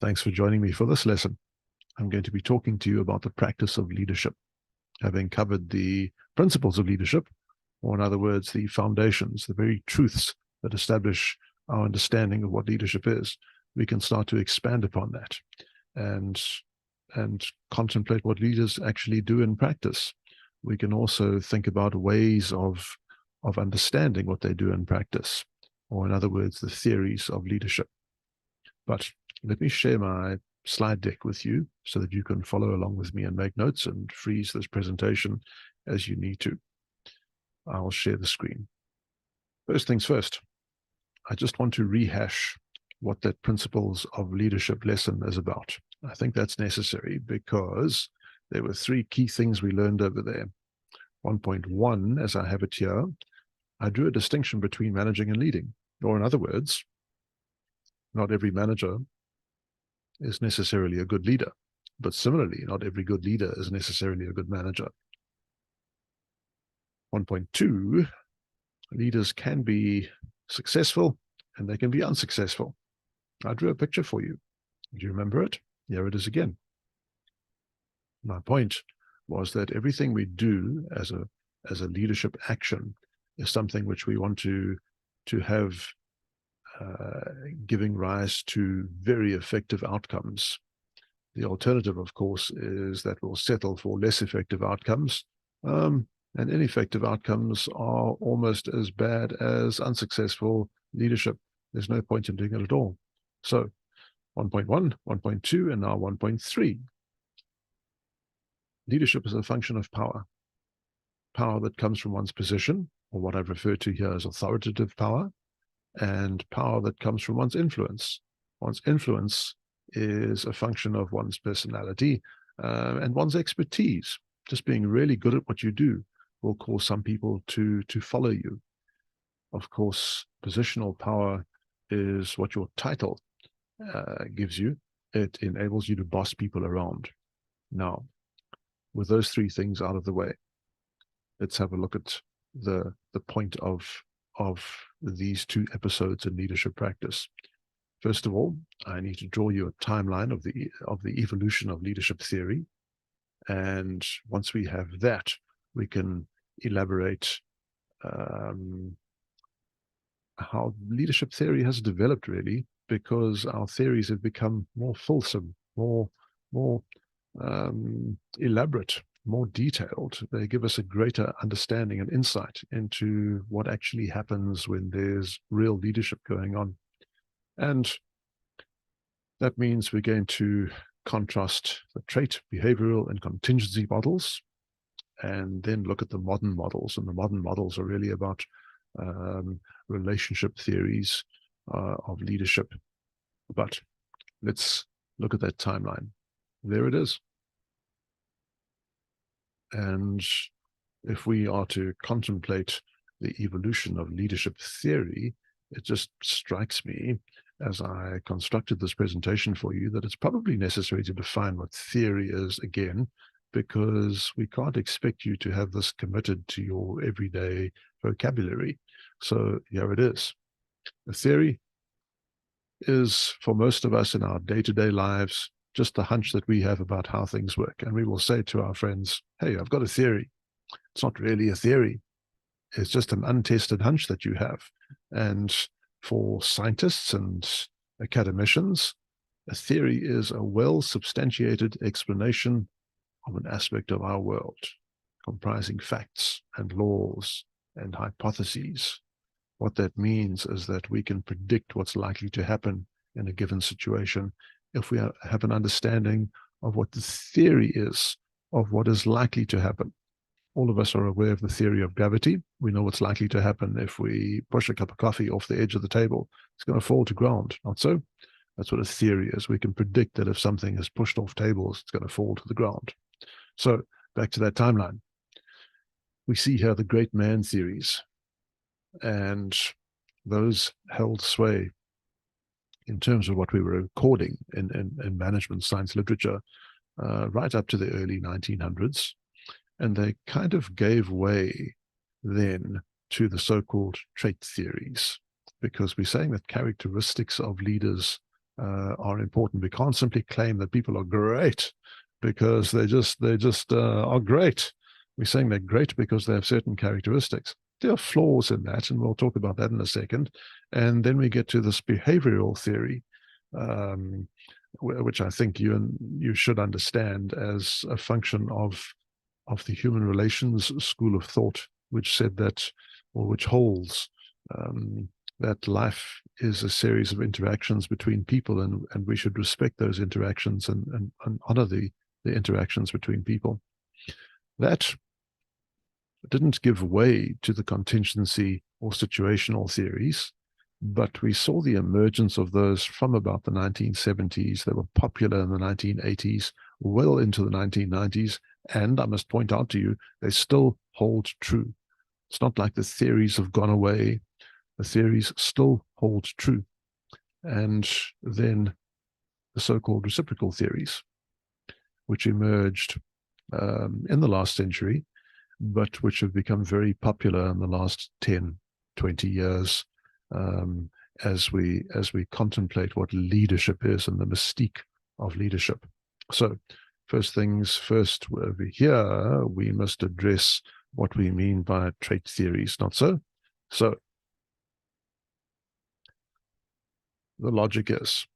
Thanks for joining me for this lesson. I'm going to be talking to you about the practice of leadership. Having covered the principles of leadership, or in other words, the foundations, the very truths that establish our understanding of what leadership is, we can start to expand upon that and contemplate what leaders actually do in practice. We can also think about ways of understanding what they do in practice, or in other words, the theories of leadership. But let me share my slide deck with you so that you can follow along with me and make notes and freeze this presentation as you need to. I'll share the screen. First things first, I just want to rehash what that principles of leadership lesson is about. I think that's necessary because there were three key things we learned over there. 1.1, as I have it here, I drew a distinction between managing and leading, or in other words, not every manager is necessarily a good leader, but similarly, not every good leader is necessarily a good manager. 1.2, leaders can be successful and they can be unsuccessful. I drew a picture for you. Do you remember it? Here it is again. My point was that everything we do as a leadership action is something which we want to have giving rise to very effective outcomes. The alternative, of course, is that we'll settle for less effective outcomes, and ineffective outcomes are almost as bad as unsuccessful leadership. There's no point in doing it at all. So 1.1, 1.2, and now 1.3. Leadership is a function of power. Power that comes from one's position, or what I've referred to here as authoritative power, and power that comes from one's influence. One's influence is a function of one's personality and one's expertise. Just being really good at what you do will cause some people to follow you. Of course, positional power is what your title gives you. It enables you to boss people around. Now, with those three things out of the way, let's have a look at the point of these two episodes in leadership practice. First of all, I need to draw you a timeline of the evolution of leadership theory. And once we have that, we can elaborate how leadership theory has developed, really, because our theories have become more fulsome, more elaborate, more detailed. They give us a greater understanding and insight into what actually happens when there's real leadership going on. And that means we're going to contrast the trait, behavioral, and contingency models, and then look at the modern models. And the modern models are really about relationship theories of leadership. But let's look at that timeline. There it is. And if we are to contemplate the evolution of leadership theory, it just strikes me as I constructed this presentation for you that it's probably necessary to define what theory is again, because we can't expect you to have this committed to your everyday vocabulary. So here it is. A theory is, for most of us in our day-to-day lives, just the hunch that we have about how things work. And we will say to our friends, hey, I've got a theory. It's not really a theory. It's just an untested hunch that you have. And for scientists and academicians, a theory is a well-substantiated explanation of an aspect of our world, comprising facts and laws and hypotheses. What that means is that we can predict what's likely to happen in a given situation if we have an understanding of what the theory is of what is likely to happen. All of us are aware of the theory of gravity. We know what's likely to happen if we push a cup of coffee off the edge of the table. It's going to fall to ground, not so? That's what a theory is. We can predict that if something is pushed off tables, it's going to fall to the ground. So back to that timeline. We see here the great man theories, and those held sway in terms of what we were recording in management science literature right up to the early 1900s. And they kind of gave way then to the so-called trait theories, because we're saying that characteristics of leaders are important. We can't simply claim that people are great because they just are great. We're saying they're great because they have certain characteristics. There are flaws in that, and we'll talk about that in a second. And then we get to this behavioral theory, which I think you should understand as a function of the human relations school of thought, which said that, or which holds that life is a series of interactions between people, and we should respect those interactions and honor the interactions between people. That didn't give way to the contingency or situational theories, but we saw the emergence of those from about the 1970s. They were popular in the 1980s, well into the 1990s, and I must point out to you, they still hold true. It's not like the theories have gone away. The theories still hold true. And then the so-called reciprocal theories, which emerged in the last century, but which have become very popular in the last 10, 20 years, as we contemplate what leadership is and the mystique of leadership. So first things first, over here, we must address what we mean by trait theories, not so? So the logic is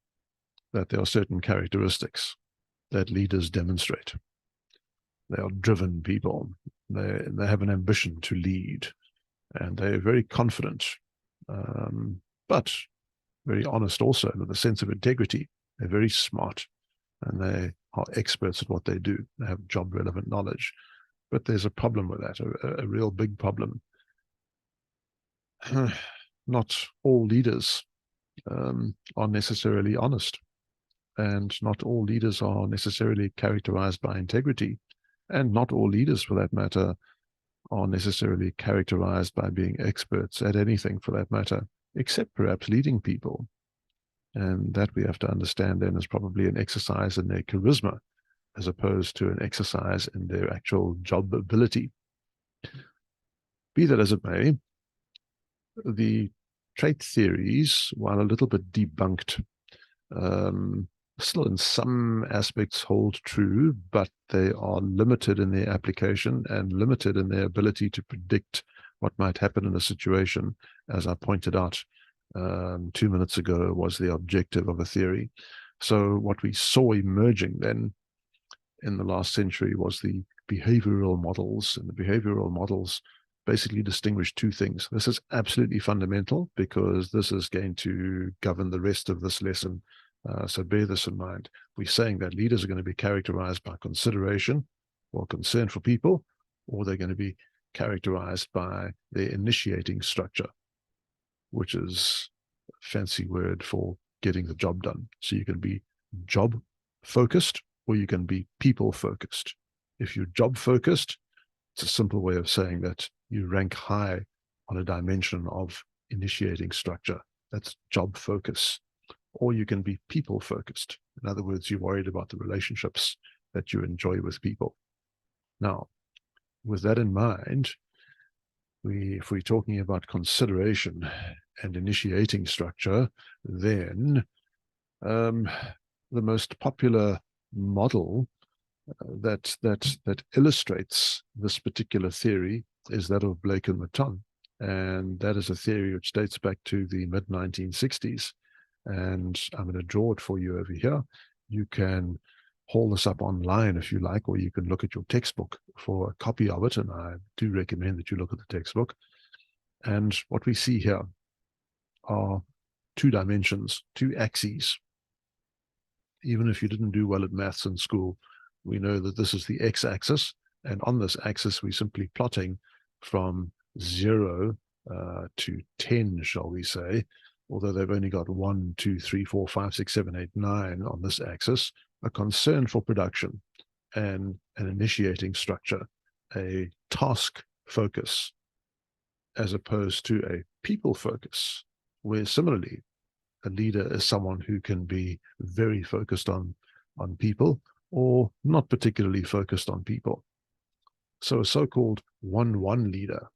that there are certain characteristics that leaders demonstrate. They are driven people. They have an ambition to lead, and they're very confident, but very honest also, with a sense of integrity. They're very smart, and they are experts at what they do. They have job-relevant knowledge. But there's a problem with that, a real big problem. Not all leaders are necessarily honest, and not all leaders are necessarily characterized by integrity, and not all leaders, for that matter, are necessarily characterized by being experts at anything, for that matter, except perhaps leading people. And that we have to understand then is probably an exercise in their charisma, as opposed to an exercise in their actual job ability. Be that as it may, the trait theories, while a little bit debunked, still in some aspects hold true, but they are limited in their application and limited in their ability to predict what might happen in a situation. As I pointed out 2 minutes ago, was the objective of a theory. So what we saw emerging then in the last century was the behavioral models, and the behavioral models basically distinguish two things. This is absolutely fundamental because this is going to govern the rest of this lesson. So bear this in mind. We're saying that leaders are going to be characterized by consideration or concern for people, or they're going to be characterized by their initiating structure, which is a fancy word for getting the job done. So you can be job focused or you can be people focused. If you're job focused, it's a simple way of saying that you rank high on a dimension of initiating structure. That's job focus. Or you can be people focused. In other words, you're worried about the relationships that you enjoy with people. Now, with that in mind, if we're talking about consideration and initiating structure, then the most popular model that illustrates this particular theory is that of Blake and Matton, and that is a theory which dates back to the mid-1960s. And I'm going to draw it for you over here. You can haul this up online if you like, or you can look at your textbook for a copy of it, and I do recommend that you look at the textbook. And what we see here are two dimensions, two axes. Even if you didn't do well at maths in school, we know that this is the x-axis, and on this axis we're simply plotting from 0 to 10, shall we say, although they've only got 1, 2, 3, 4, 5, 6, 7, 8, 9 on this axis, a concern for production and an initiating structure, a task focus, as opposed to a people focus, where similarly a leader is someone who can be very focused on people or not particularly focused on people. So a so-called 1-1 leader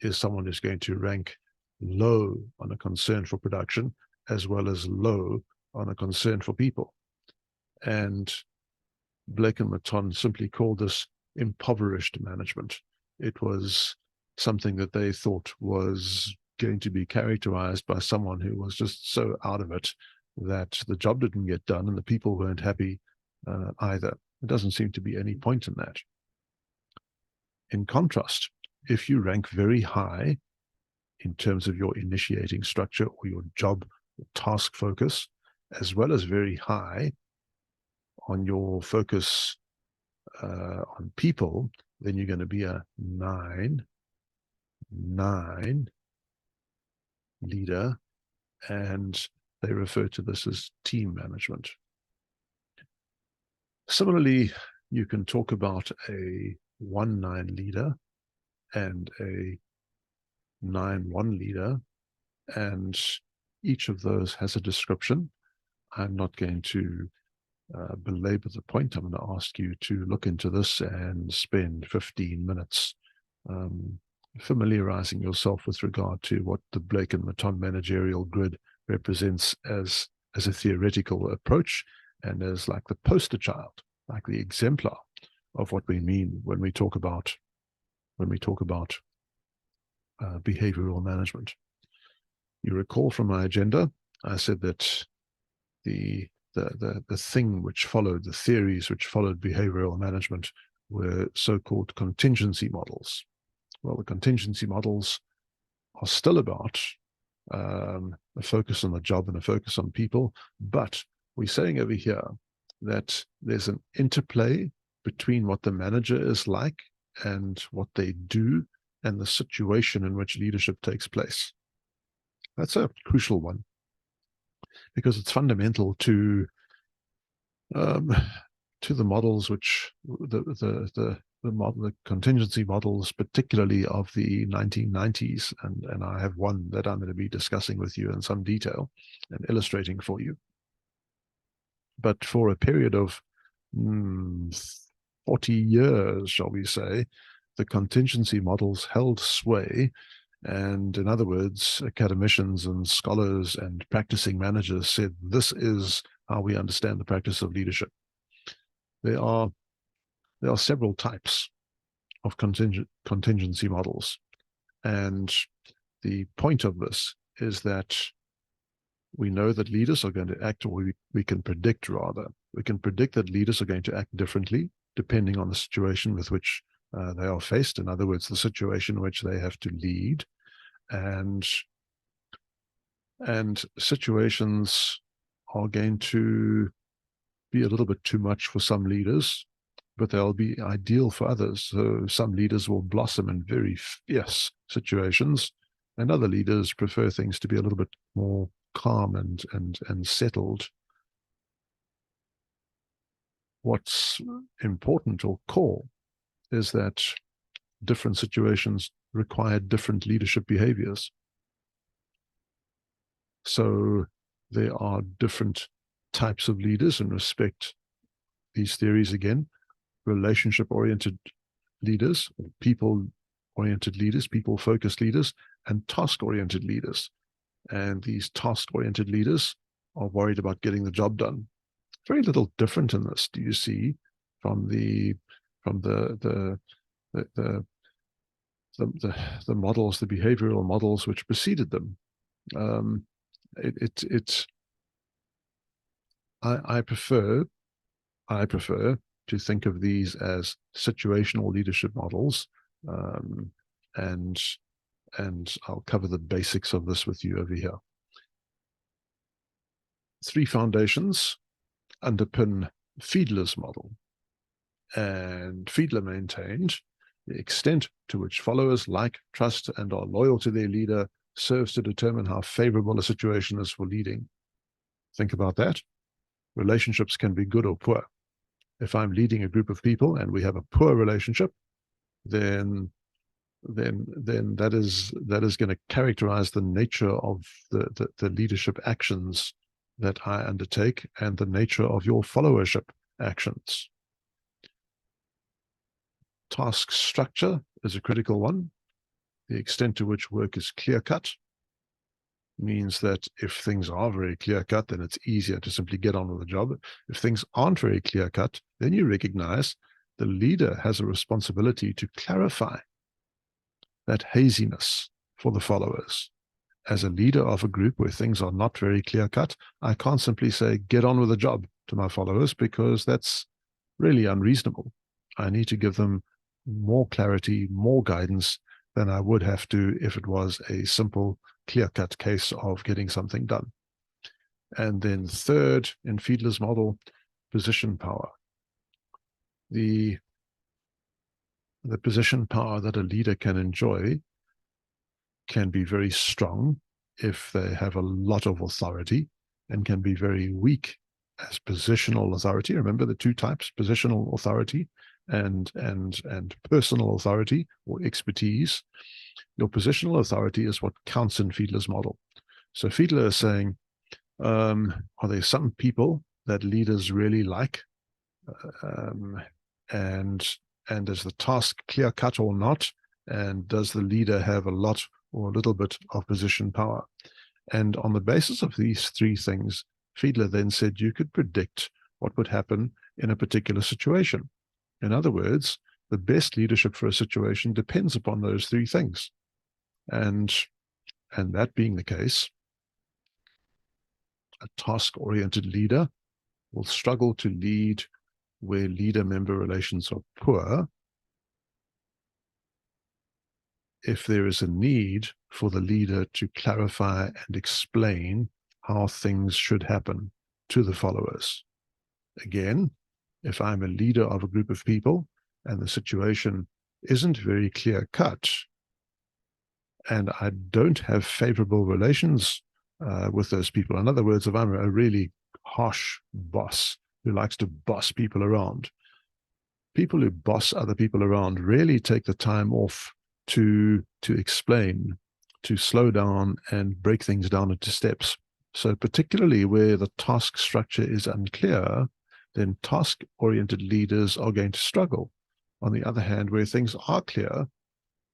is someone who's going to rank low on a concern for production, as well as low on a concern for people. And Blake and Maton simply called this impoverished management. It was something that they thought was going to be characterized by someone who was just so out of it that the job didn't get done and the people weren't happy either. There doesn't seem to be any point in that. In contrast, if you rank very high in terms of your initiating structure or your job or task focus, as well as very high on your focus on people, then you're going to be a 9 leader, and they refer to this as team management. Similarly, you can talk about a 1-9 leader and a 9-1 leader, and each of those has a description. I'm not going to belabor the point. I'm going to ask you to look into this and spend 15 minutes familiarizing yourself with regard to what the Blake and Maton managerial grid represents as a theoretical approach and as like the poster child, like the exemplar of what we mean when we talk about behavioral management. You recall from my agenda, I said that the thing which followed, the theories which followed behavioral management were so-called contingency models. Well, the contingency models are still about a focus on the job and a focus on people, but we're saying over here that there's an interplay between what the manager is like and what they do and the situation in which leadership takes place. That's a crucial one, because it's fundamental to the models which the contingency models, particularly of the 1990s, and I have one that I'm going to be discussing with you in some detail and illustrating for you. But for a period of 40 years, shall we say, the contingency models held sway. And in other words, academicians and scholars and practicing managers said, this is how we understand the practice of leadership. There are several types of contingency models. And the point of this is that we know that leaders are going to act, or we can predict rather. We can predict that leaders are going to act differently depending on the situation with which they are faced. In other words, the situation in which they have to lead. And situations are going to be a little bit too much for some leaders, but they'll be ideal for others. So some leaders will blossom in very fierce situations, and other leaders prefer things to be a little bit more calm and settled. What's important or core is that different situations require different leadership behaviors. So there are different types of leaders in respect these theories again: relationship-oriented leaders, people-oriented leaders, people-focused leaders, and task-oriented leaders. And these task-oriented leaders are worried about getting the job done. Very little different in this, do you see, from the models, the behavioral models which preceded them. I prefer to think of these as situational leadership models, and I'll cover the basics of this with you over here. 3 foundations underpin Fiedler's model, and Fiedler maintained the extent to which followers like, trust, and are loyal to their leader serves to determine how favorable a situation is for leading. Think about that. Relationships can be good or poor. If I'm leading a group of people and we have a poor relationship, then that is going to characterize the nature of the leadership actions that I undertake and the nature of your followership actions. Task structure is a critical one. The extent to which work is clear-cut. means that if things are very clear-cut, then it's easier to simply get on with the job. If things aren't very clear-cut, then you recognize the leader has a responsibility to clarify that haziness for the followers. As a leader of a group where things are not very clear-cut, I can't simply say, get on with the job to my followers, because that's really unreasonable. I need to give them more clarity, more guidance than I would have to if it was a simple, clear-cut case of getting something done. And then third, in Fiedler's model, position power. The position power that a leader can enjoy can be very strong if they have a lot of authority, and can be very weak as positional authority. Remember the two types, positional authority and personal authority or expertise. Your positional authority is what counts in Fiedler's model. So Fiedler is saying, are there some people that leaders really like? And is the task clear-cut or not? And does the leader have a lot or a little bit of position power? And on the basis of these three things, Fiedler then said you could predict what would happen in a particular situation. In other words, the best leadership for a situation depends upon those three things. And that being the case, a task-oriented leader will struggle to lead where leader-member relations are poor if there is a need for the leader to clarify and explain how things should happen to the followers. Again, if I'm a leader of a group of people and the situation isn't very clear-cut, and I don't have favorable relations with those people. In other words, if I'm a really harsh boss who likes to boss people around, people who boss other people around really take the time off to explain, to slow down and break things down into steps. So particularly where the task structure is unclear, then task-oriented leaders are going to struggle. On the other hand, where things are clear,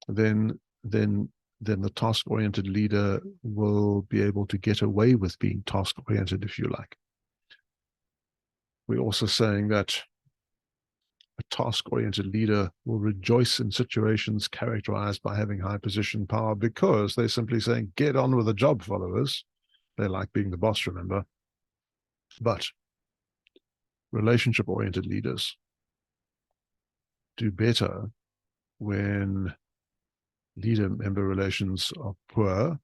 then the task-oriented leader will be able to get away with being task-oriented, if you like. We're also saying that a task-oriented leader will rejoice in situations characterized by having high position power, because they're simply saying, get on with the job, followers. They like being the boss, remember. But relationship-oriented leaders do better when leader-member relations are poor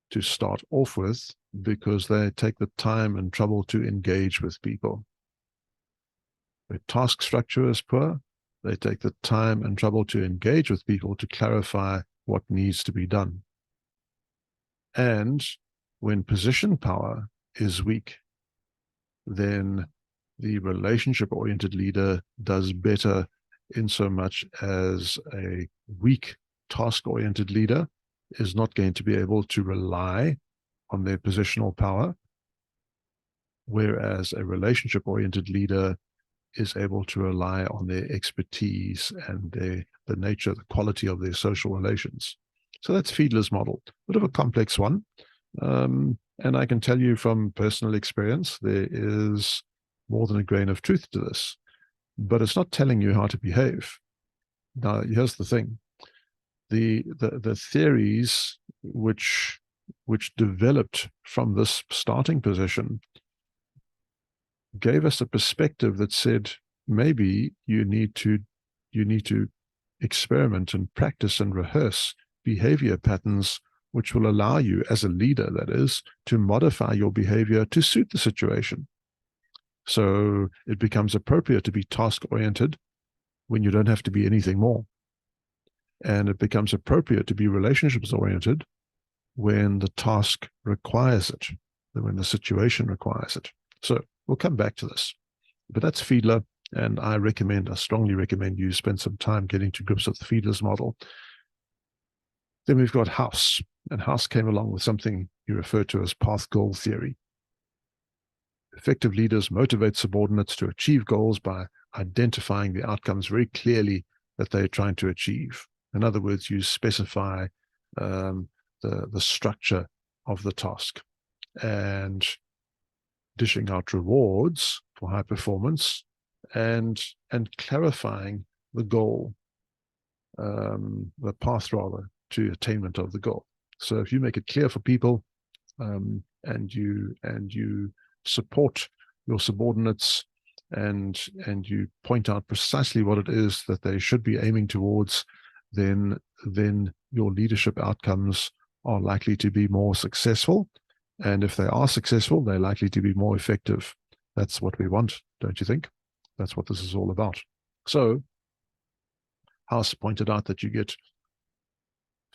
to start off with, because they take the time and trouble to engage with people. Where task structure is poor, they take the time and trouble to engage with people to clarify what needs to be done. And when position power is weak, then the relationship-oriented leader does better in so much as a weak task-oriented leader is not going to be able to rely on their positional power, whereas a relationship-oriented leader is able to rely on their expertise and the nature, the quality of their social relations. So that's Fiedler's model. A bit of a complex one. And I can tell you from personal experience, there is more than a grain of truth to this, but it's not telling you how to behave. Now, here's the thing. The theories which developed from this starting position gave us a perspective that said maybe you need to experiment and practice and rehearse behavior patterns which will allow you, as a leader that is, to modify your behavior to suit the situation. So it becomes appropriate to be task-oriented when you don't have to be anything more. And it becomes appropriate to be relationships-oriented when the task requires it, when the situation requires it. So we'll come back to this. But that's Fiedler, and I strongly recommend you spend some time getting to grips with the Fiedler's model. Then we've got House, and House came along with something he referred to as path goal theory. Effective leaders motivate subordinates to achieve goals by identifying the outcomes very clearly that they're trying to achieve. In other words, you specify the structure of the task and dishing out rewards for high performance and clarifying the goal, the path rather, to attainment of the goal. So if you make it clear for people, and you support your subordinates and you point out precisely what it is that they should be aiming towards, then your leadership outcomes are likely to be more successful. And if they are successful, they're likely to be more effective. That's what we want, don't you think? That's what this is all about. So House pointed out that you get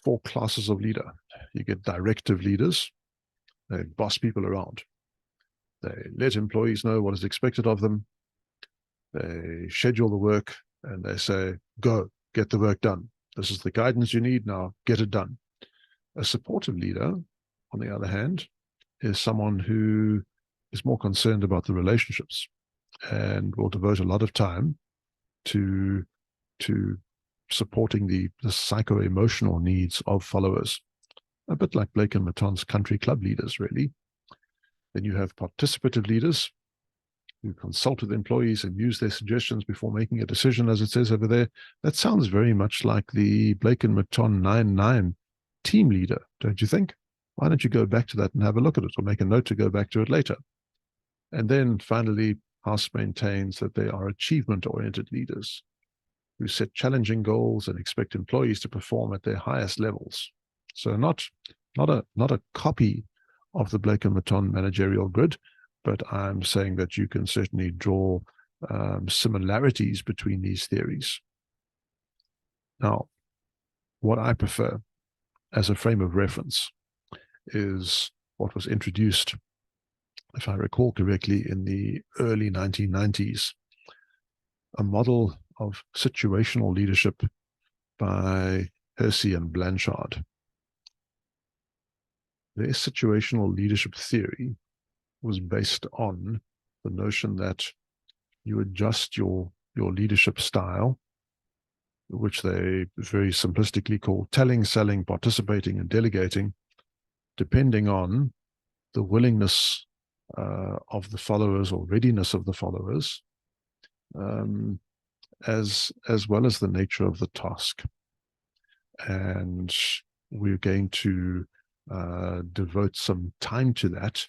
4 classes of leader. You get directive leaders. They boss people around. They let employees know what is expected of them. They schedule the work and they say, go, get the work done. This is the guidance you need, now get it done. A supportive leader, on the other hand, is someone who is more concerned about the relationships and will devote a lot of time to supporting the psycho-emotional needs of followers, a bit like Blake and Matton's country club leaders, really. Then you have participative leaders who consult with employees and use their suggestions before making a decision, as it says over there. That sounds very much like the Blake and Matton 9-9 team leader, don't you think? Why don't you go back to that and have a look at it, or make a note to go back to it later? And then finally, House maintains that they are achievement-oriented leaders who set challenging goals and expect employees to perform at their highest levels. So not a copy of the Blake and Matton managerial grid, but I'm saying that you can certainly draw similarities between these theories. Now, what I prefer as a frame of reference is what was introduced, if I recall correctly, in the early 1990s, a model of situational leadership by Hersey and Blanchard. Their situational leadership theory was based on the notion that you adjust your leadership style, which they very simplistically call telling, selling, participating, and delegating, depending on the willingness of the followers or readiness of the followers, as well as the nature of the task. And we're going to devote some time to that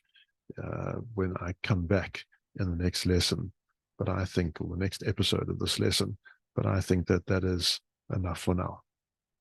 when I come back in the next lesson. But I think, or the next episode of this lesson, but I think that that is enough for now.